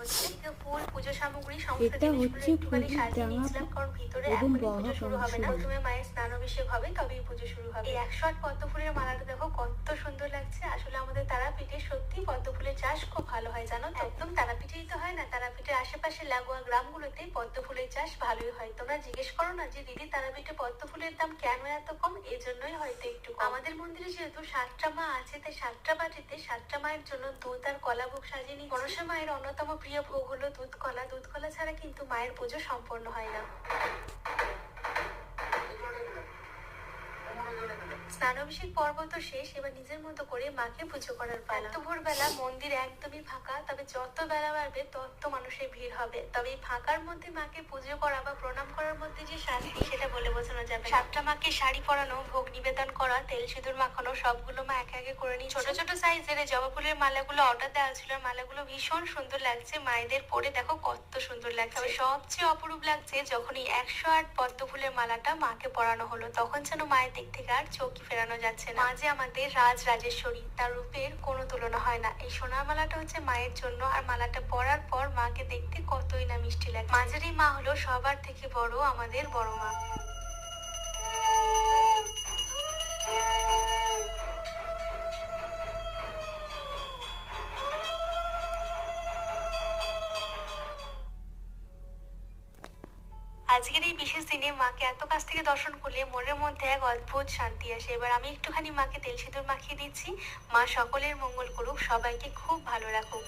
হচ্ছে। ফুল, পুজো সামগ্রী সমস্ত এটা জিনিসগুলো হচ্ছে একটুখানি সাজিয়ে প্রদীপডাঙ্গা নিয়েছিলাম, কারণ ভিতরে এবং এখনই পুজো শুরু হবে না। বড় প্রথমে মায়ের স্নানাভিষেক হবে, তবেই পুজো শুরু হবে। এই 108 পদ্ম ফুলের মালাটা দেখো কত সুন্দর লাগছে। আসলে আমাদের তারাপীঠে সত্যি পদ্ম ফুলের চাষ খুব ভালো হয়, জানো তো। একদম তারাপীঠেই তো হয় না, তারাপীঠের আশেপাশে লাগোয়া গ্রামগুলোতে পদ্ম ফুলের চাষ ভালোই হয়। তোমরা জিজ্ঞেস করো না যে দিদি তারাপীঠে পদ্ম ফুলের দাম কেন এত কম? এই জন্যই হয়তো একটু কম। আমাদের মন্দিরে যেহেতু 7টা মা আছে, তাই 7টা বাটিতে 7টা মায়ের জন্য দুধ আর কলা ভোগ সাজিয়ে নিই। মনসা মায়ের অন্যতম প্রিয় ভোগ হলো দুধ কলা। দুধ কলা ছাড়া কিন্তু মায়ের পুজো সম্পন্ন হয় না। স্নানাভিষেক পর্ব তো শেষ, এবার নিজের মতো করে মাকে পুজো করার পালা। এত ভোরবেলা মন্দির একদমই ফাঁকা, তবে যত বেলা বাড়বে তত মানুষের ভিড় হবে। তবে এই ফাঁকার মধ্যে মাকে পুজো করা বা প্রণাম করার মধ্যে যে শান্তি, সেটা বলে বোঝানো যাবে না। 7টা মাকে শাড়ি পরানো, ভোগ নিবেদন করা, তেল সিঁদুর মাখানো, সবগুলো মা একে একে করে নিই। ছোট ছোট সাইজের জবা ফুলের মালাগুলো অর্ডার দেওয়া ছিল, মালাগুলো ভীষণ সুন্দর লাগছে। মায়েদের পরে দেখো কত সুন্দর লাগছে। তবে সবচেয়ে অপরূপ লাগছে যখন এই 108 পদ্ম ফুলের মালাটা মাকে পরানো হলো, তখন যেন মায়ের দিক থেকে আর চোখই ফেরানো যাচ্ছে না। মা যে আমাদের রাজরাজেশ্বরী, তার রূপের কোনো তুলনা হয় না। এই সোনার মালাটা হচ্ছে মায়ের জন্য, আর মালাটা পরার পর মাকে দেখতে কতই না মিষ্টি লাগে। মাঝারি মা হলো সবার থেকে বড়, আমাদের বড় মা। আজকের এই বিশেষ দিনে মাকে এত কাছ থেকে দর্শন করলে মনের মধ্যে এক অদ্ভুত শান্তি আসে। এবার আমি একটুখানি মাকে তেল সিঁদুর মাখিয়ে দিচ্ছি। মা সকলের মঙ্গল করুক, সবাইকে খুব ভালো রাখুক।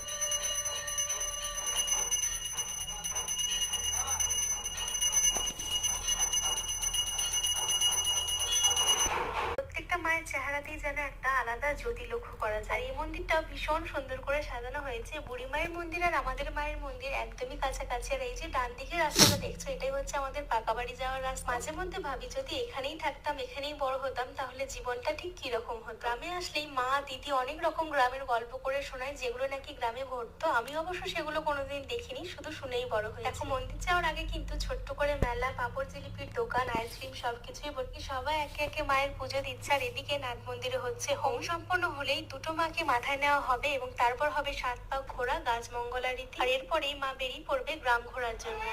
প্রত্যেকটা মায়ের চেহারাতেই যেন একটা আলাদা জ্যোতি লক্ষ্য করা যায়। এই মন্দিরটাও ভীষণ সুন্দর করে সাজানো হয়েছে। বুড়ি মায়ের মন্দির আর আমাদের মায়ের মন্দির একদমই কাছাকাছি। আর এই যে ডান দিকের রাস্তাটা দেখছো, এটাই হচ্ছে আমাদের পাকা বাড়ি যাওয়ার রাস্তা। মাঝে মধ্যে ভাবি যদি এখানেই থাকতাম, এখানেই বড় হতাম, তাহলে জীবনটা ঠিক কিরকম হতো। গ্রামে আসলেই মা দিদি অনেক রকম গ্রামের গল্প করে শোনায়, যেগুলো নাকি গ্রামে ঘটতো। আমি অবশ্য সেগুলো কোনোদিন দেখিনি, শুধু শুনেই বড় হয়েছি। এখন মন্দির যাওয়ার আগে কিন্তু ছোট্ট করে মেলা, পাপড় জিলিপির দোকান, আইসক্রিম সবকিছুই ভর্তি। সবাই একে একে মায়ের পুজো দিচ্ছে। আর এদিকে নাট মন্দিরে হচ্ছে হোম। সম্পন্ন হলেই দুটো মাকে মাথায় নেওয়া হবে এবং তারপর হবে 7 পাক ঘোরা, গাছ মঙ্গলা রীতি। আর এরপরেই মা বেরিয়ে পড়বে গ্রাম ঘোরার জন্য।